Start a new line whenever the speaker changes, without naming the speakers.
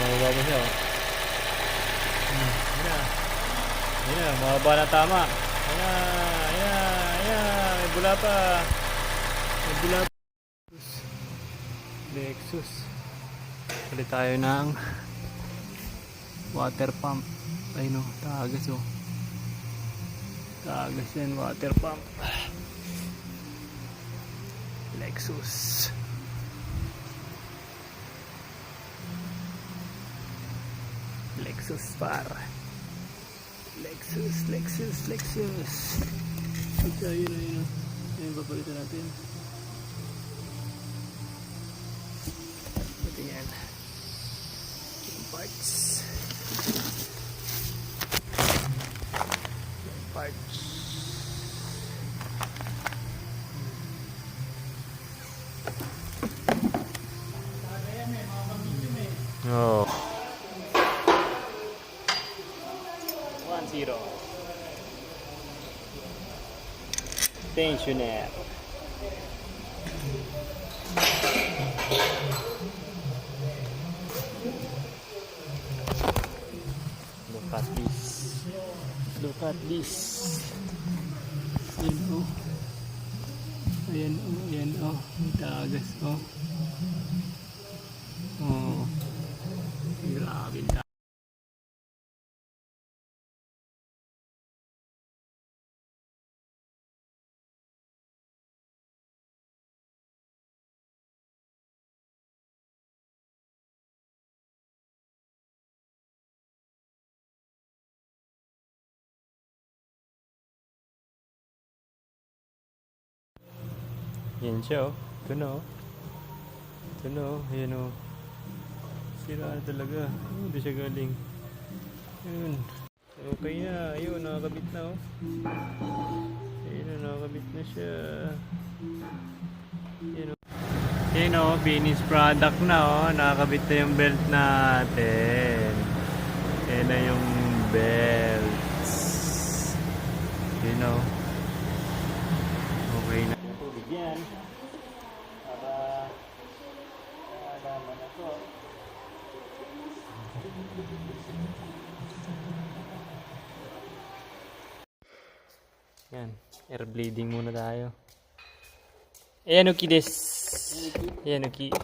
Mababa pa siya. Ayan, mababa na tama. Ayan. May bula pa. Lexus. Pali tayo ng water pump. Ayun o, tagas o. Tagas yan, water pump. Lexus. Lexus par. Lexus. Ito, yun. Ayun, papalitan natin. Ito yan. Yung parts. Oh. 1-0. Tensioner. Look at this. Ayan o. May tagas o. Oh. Grabe na. Yan siya oh. Ito na oh. Ayan oh. Sira na talaga. Hindi siya galing. Ayun. Okay na. Ayun, nakakabit na oh. Ayun oh, nakakabit na siya. Ayun oh, finished product na oh. Nakakabit na yung belt natin. Ayun na yung belts. Ayun oh. Okay na. Yan. Para alaman na to. Yan. Air bleeding muna tayo. Ayan, Uki des. Ayan, Uki.